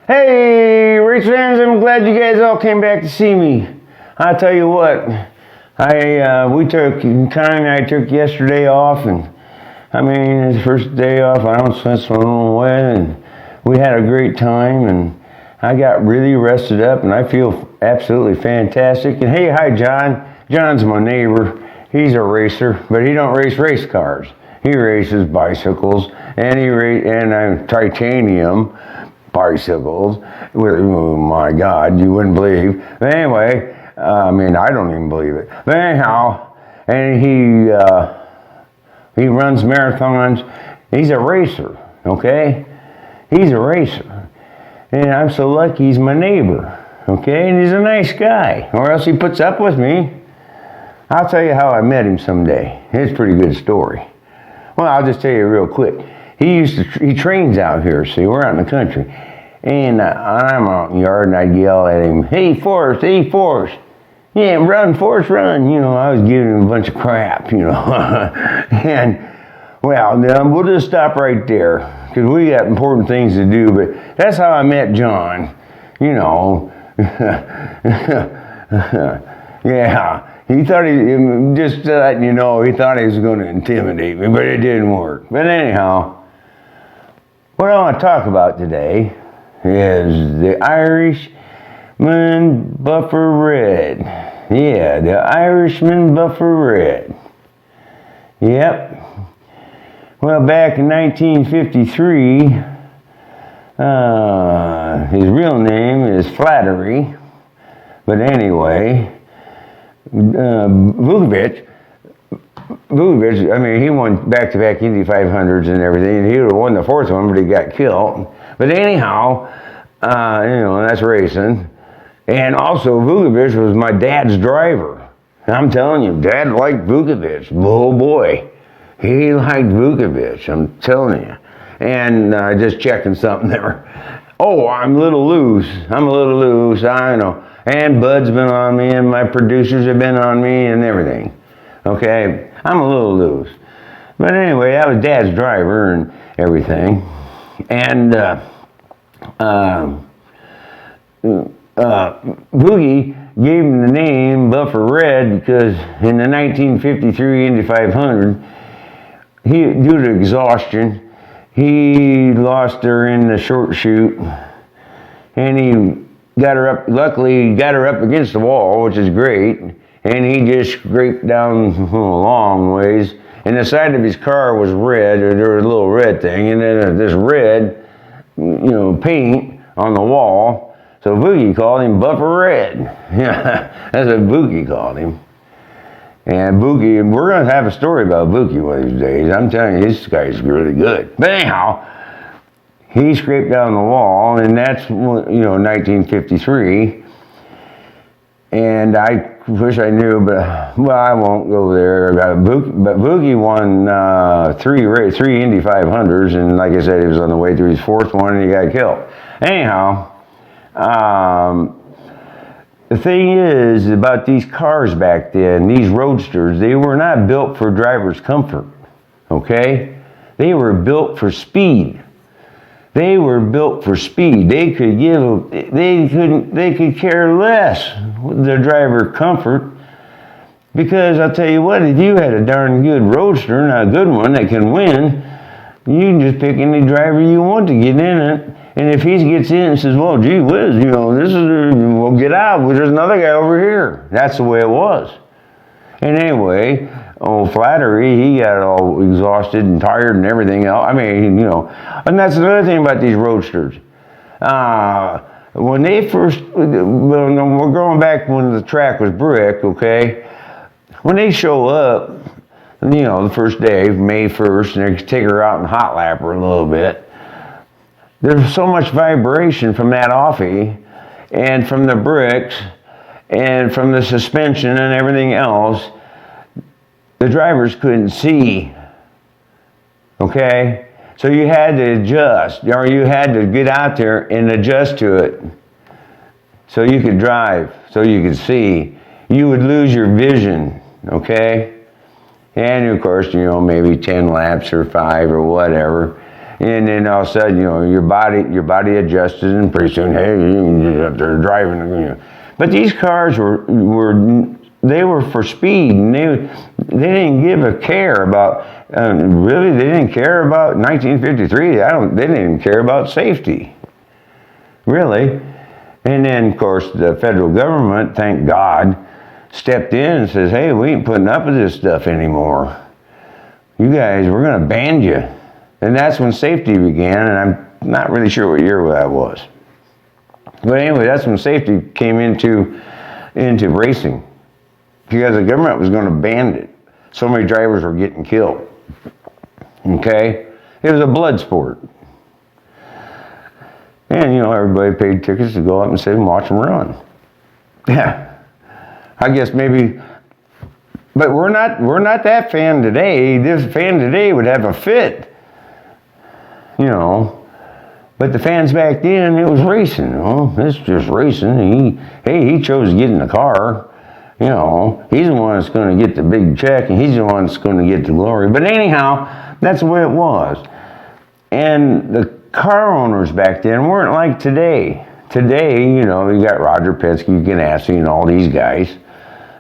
Hey, race fans, I'm glad you guys all came back to see me. I'll tell you what, Connie and I took yesterday off, and I mean, it's the first day off. I don't spend so long away, and we had a great time, and I got really rested up, and I feel absolutely fantastic. And hey, hi, John. John's my neighbor. He's a racer, but he don't race cars. He races bicycles, and titanium bicycles. Oh my God, you wouldn't believe. But anyway, I mean, I don't even believe it. But anyhow, and he runs marathons. He's a racer, okay? He's a racer. And I'm so lucky he's my neighbor, okay? And he's a nice guy, or else he puts up with me. I'll tell you how I met him someday. It's a pretty good story. Well, I'll just tell you real quick. He trains out here, see, we're out in the country. And I'm out in the yard, and I'd yell at him, hey, Forrest, yeah, run, Forrest, run. You know, I was giving him a bunch of crap, you know. And, well, then we'll just stop right there, because we got important things to do. But that's how I met John, you know. Yeah. He thought just to let you know, he thought he was going to intimidate me, but it didn't work. But anyhow, what I want to talk about today is the Irishman Buffer Red. Yeah, the Irishman Buffer Red. Yep. Well, back in 1953, his real name is Flatery. But anyway, Vukovic, I mean, he won back-to-back Indy 500s and everything, and he would have won the fourth one, but he got killed. But anyhow, you know, that's racing. And also, Vukovic was my dad's driver. And I'm telling you, Dad liked Vukovic. Oh, boy. He liked Vukovic, I'm telling you. And just checking something there. Oh, I'm a little loose, I know. And Bud's been on me, and my producers have been on me, and everything. Okay, I'm a little loose. But anyway, I was Dad's driver and everything. And Boogie gave him the name Buffer Red because in the 1953 Indy 500, due to exhaustion, he lost her in the short shoot, and he luckily got her up against the wall, which is great, and he just scraped down a long ways, and the side of his car was red, or there was a little red thing, and then this red, you know, paint on the wall, so Boogie called him Buffer Red. Yeah, that's what Boogie called him. And Boogie, and we're going to have a story about Boogie one of these days. I'm telling you, this guy's really good. But anyhow, he scraped down the wall, and that's, you know, 1953. And I wish I knew, but, well, I won't go there. But Boogie won three Indy 500s, and like I said, he was on the way to his fourth one, and he got killed. Anyhow, the thing is about these cars back then, these roadsters, they were not built for driver's comfort, okay? They were built for speed. They were built for speed. They could care less the driver comfort, because I'll tell you what, if you had a darn good roadster, and a good one that can win, you can just pick any driver you want to get in it. And if he gets in and says, well, gee whiz, you know, we'll get out. Well, there's another guy over here. That's the way it was. And anyway, old Flatery, he got all exhausted and tired and everything else. I mean, you know, and that's another thing about these roadsters. When they first, we're going back when the track was brick, okay? When they show up, you know, the first day, May 1st, and they take her out and hot lap her a little bit. There's so much vibration from that offie and from the bricks and from the suspension and everything else, the drivers couldn't see, okay? So you had to adjust, or you had to get out there and adjust to it so you could drive, so you could see. You would lose your vision, okay? And of course, you know, maybe 10 laps or 5 or whatever. And then all of a sudden, your body adjusted, and pretty soon, hey, they're driving. But these cars were for speed, and they didn't give a care about. Really, they didn't care about 1953. They didn't even care about safety. Really. And then, of course, the federal government, thank God, stepped in and says, hey, we ain't putting up with this stuff anymore. You guys, we're going to ban you. And that's when safety began, and I'm not really sure what year that was. But anyway, that's when safety came into racing, because the government was going to ban it. So many drivers were getting killed. Okay? It was a blood sport. And, everybody paid tickets to go up and sit and watch them run. Yeah. I guess maybe, but we're not that fan today. This fan today would have a fit. But the fans back then, it was racing. It's just racing. He chose to get in the car. He's the one that's going to get the big check, and he's the one that's going to get the glory. But anyhow, that's the way it was. And the car owners back then weren't like today. Today, you got Roger Penske, Ganassi, and all these guys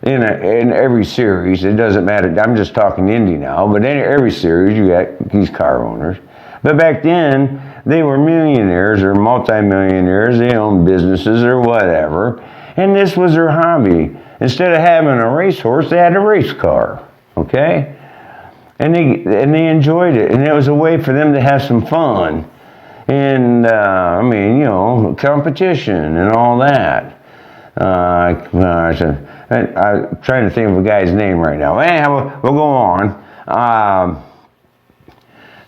in every series. It doesn't matter. I'm just talking Indy now, but in every series you got these car owners. But back then, they were millionaires or multimillionaires. They owned businesses or whatever, and this was their hobby. Instead of having a racehorse, they had a race car. Okay, and they enjoyed it, and it was a way for them to have some fun. And, competition and all that. I'm trying to think of a guy's name right now. Anyhow, we'll go on.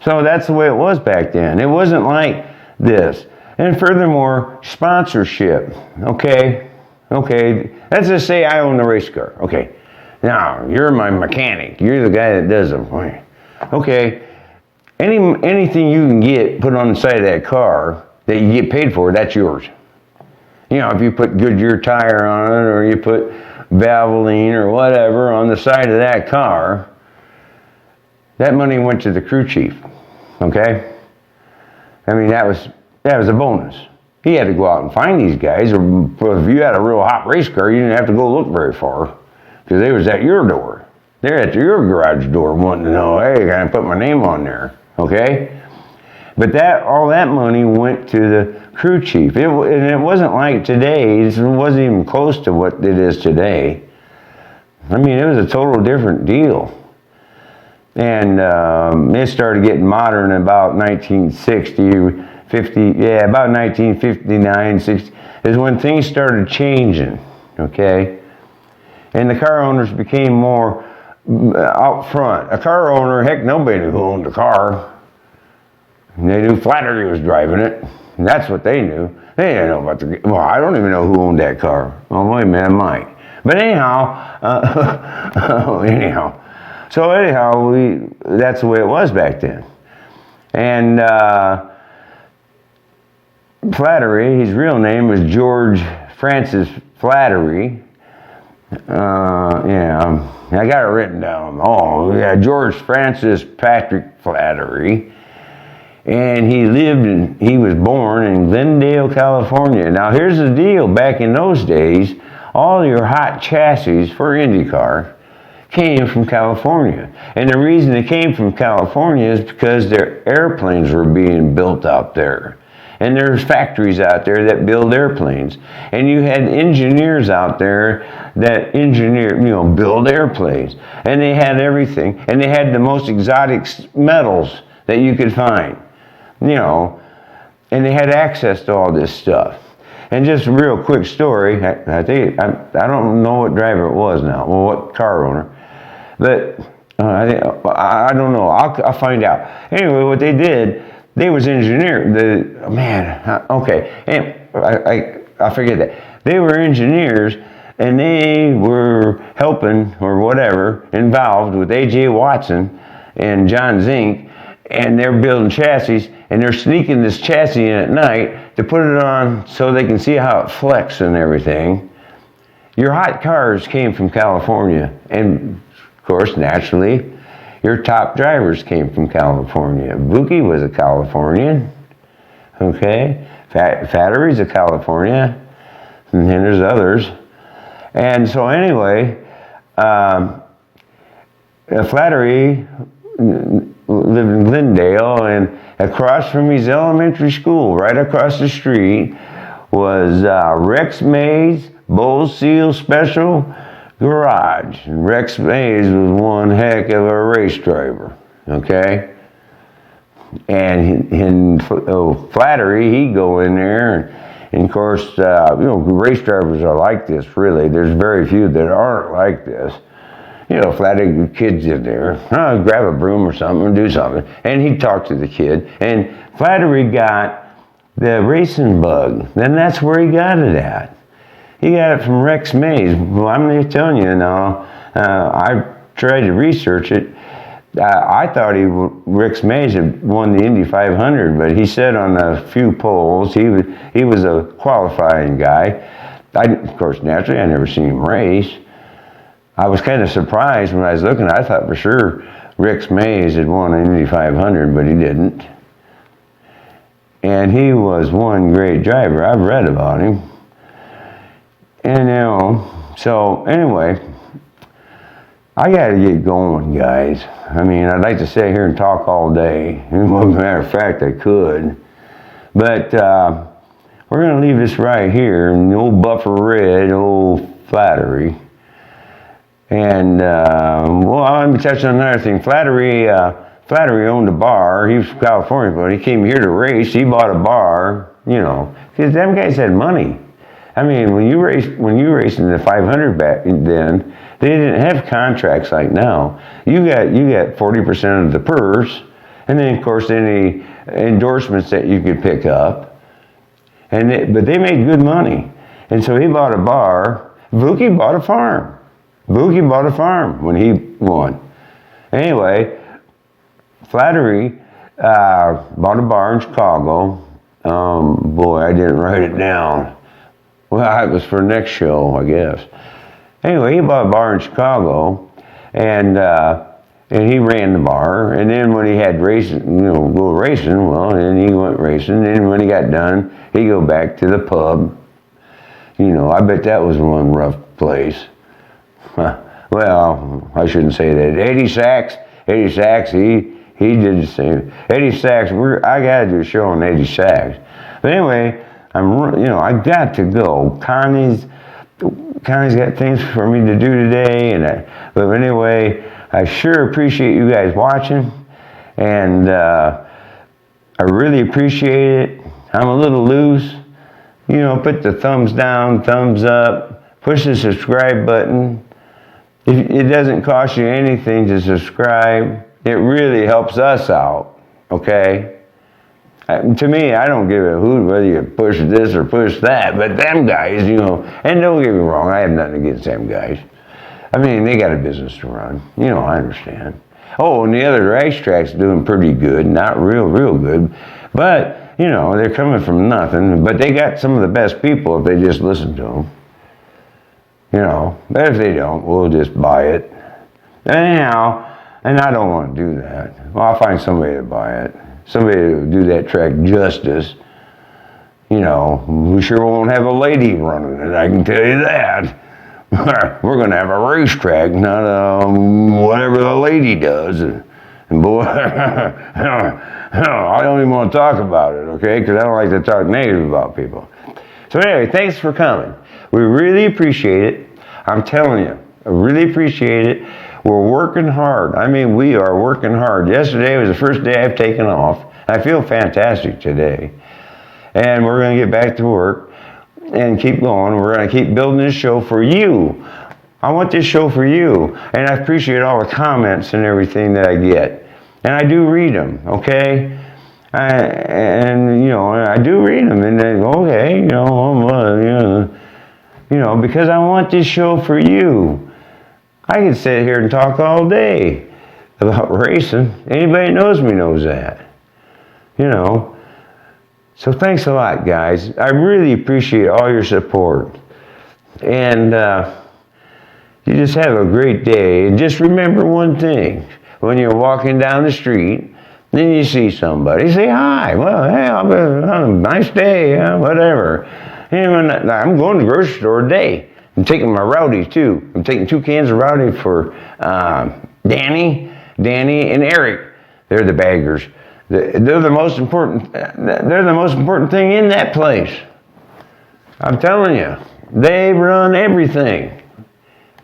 So that's the way it was back then. It wasn't like this. And furthermore, sponsorship. Okay. Let's just say I own the race car. Okay. Now, you're my mechanic. You're the guy that does them. Okay. Anything you can get put on the side of that car that you get paid for, that's yours. If you put Goodyear tire on it, or you put Valvoline or whatever on the side of that car, that money went to the crew chief. Okay? That was a bonus. He had to go out and find these guys, or if you had a real hot race car, you didn't have to go look very far, because they was at your door. They're at your garage door wanting to know, hey, can I put my name on there? Okay? But all that money went to the crew chief. And it wasn't like today. It wasn't even close to what it is today. It was a total different deal. And it started getting modern about 1959, 60, is when things started changing. Okay? And the car owners became more out front. A car owner, heck, nobody knew who owned the car. And they knew Flatery was driving it, and that's what they knew. They didn't know about I don't even know who owned that car. Oh, wait a minute, I might. But anyhow, that's the way it was back then. And Flatery, his real name was George Francis Flatery. I got it written down. George Francis Patrick Flatery. And he was born in Glendale, California. Now, here's the deal. Back in those days, all your hot chassis for IndyCar came from California. And the reason they came from California is because their airplanes were being built out there. And there's factories out there that build airplanes. And you had engineers out there that build airplanes. And they had everything. And they had the most exotic metals that you could find. And they had access to all this stuff. And just a real quick story, I don't know what driver it was now, or what car owner, but I don't know, I'll find out. Anyway, what they did, they was engineers. I forget that. They were engineers, and they were helping, or whatever, involved with A.J. Watson and John Zink, and they're building chassis, and they're sneaking this chassis in at night to put it on so they can see how it flexes and everything. Your hot cars came from California, and of course, naturally, your top drivers came from California. Buki was a Californian, okay? Flatery's a California, and then there's others. And so anyway, Flatery lived in Glendale, and across from his elementary school, right across the street, was Rex Mays Bull Seal Special Garage. And Rex Mays was one heck of a race driver, okay? And in Flatery, he'd go in there, and of course, race drivers are like this, really. There's very few that aren't like this. Flatery kids in there, grab a broom or something and do something. And he'd talk to the kid. And Flatery got the racing bug. Then that's where he got it at. He got it from Rex Mays. Well, I'm just telling you now, I tried to research it. I thought Rex Mays had won the Indy 500, but he said on a few polls he was a qualifying guy. Of course, naturally, I never seen him race. I was kind of surprised when I was looking. I thought for sure Rex Mays had won an Indy 500, but he didn't. And he was one great driver. I've read about him. And so anyway, I got to get going, guys. I mean, I'd like to sit here and talk all day. As a matter of fact, I could. But we're going to leave this right here in the old Buffer Red, old Flatery. And, I'm touching on another thing. Flatery owned a bar. He was from California, but he came here to race. He bought a bar, because them guys had money. I mean, when you raced in the 500 back then, they didn't have contracts like now. You got 40% of the purse, and then of course any endorsements that you could pick up. But they made good money, and so he bought a bar. Buki bought a farm. Buki bought a farm when he won. Anyway, Flatery bought a bar in Chicago. Boy, I didn't write it down. Well, it was for next show, I guess. Anyway, he bought a bar in Chicago, and he ran the bar. And then when he had racing, go racing, well, then he went racing. And when he got done, he'd go back to the pub. I bet that was one rough place. Well, I shouldn't say that. Eddie Sachs, he did the same. Eddie Sachs, I got to do a show on Eddie Sachs. But anyway, I got to go. Connie's got things for me to do today, but anyway, I sure appreciate you guys watching, and I really appreciate it. I'm a little loose. Put the thumbs down, thumbs up, push the subscribe button. It doesn't cost you anything to subscribe. It really helps us out, okay? To me, I don't give a hoot whether you push this or push that, but them guys, and don't get me wrong, I have nothing against them guys. I mean, they got a business to run. I understand. Oh, and the other racetrack's doing pretty good, not real good, but, they're coming from nothing, but they got some of the best people if they just listen to them. But if they don't, we'll just buy it. Anyhow, and I don't want to do that. Well, I'll find somebody to buy it. Somebody to do that track justice. We sure won't have a lady running it, I can tell you that. We're going to have a racetrack, not whatever the lady does. And boy, I don't even want to talk about it, okay? Because I don't like to talk negative about people. So anyway, thanks for coming. We really appreciate it. I'm telling you, I really appreciate it. We're working hard. I mean, we are working hard. Yesterday was the first day I've taken off. I feel fantastic today. And we're going to get back to work and keep going. We're going to keep building this show for you. I want this show for you. And I appreciate all the comments and everything that I get. And I do read them, okay? I do read them. And then, okay, because I want this show for you. I can sit here and talk all day about racing. Anybody that knows me knows that. So thanks a lot, guys. I really appreciate all your support. And you just have a great day. And just remember one thing. when you're walking down the street, then you see somebody, say hi. Well, hey, have a nice day, whatever. And I'm going to the grocery store today. I'm taking my rowdy too. I'm taking 2 cans of rowdy for Danny, and Eric. They're the baggers. They're the most important. They're the most important thing in that place. I'm telling you, they run everything.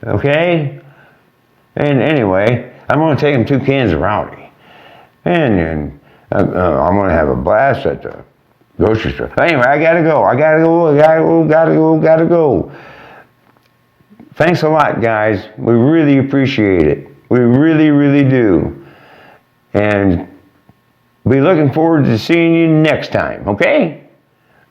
Okay. And anyway, I'm going to take them 2 cans of rowdy, and I'm going to have a blast at the grocery store. Anyway, I gotta go. Thanks a lot, guys. We really appreciate it. We really, really do. And be looking forward to seeing you next time, okay?